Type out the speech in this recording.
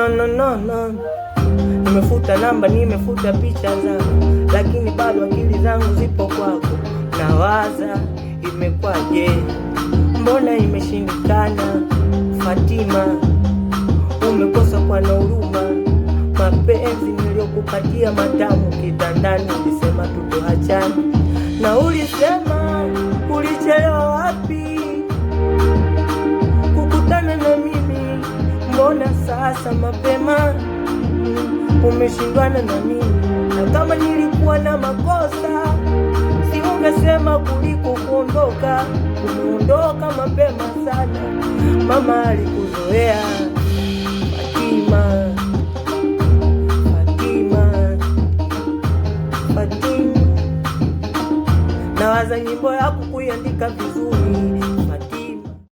no. Nimefuta namba, nimefuta picha zangu, lakini bado akili zangu zipo kwako. Nawaza imekwaje, mbona imeshindikana? Fatima, umekosa kwa na huruma. Mapenzi niliyokupatia matamu kitandani, ulisema tutoachane, na ulisema ulichelewa wapi kukutana na mimi. Mbona sasa mapema umeshindwana na mimi? Na kama nilikuwa na makosa, si ungesema kuliko kuondoka. Umeondoka mapema sana, mama alikuzoea. Fatima, nawaza nyimbo yako kuiandika vizuri,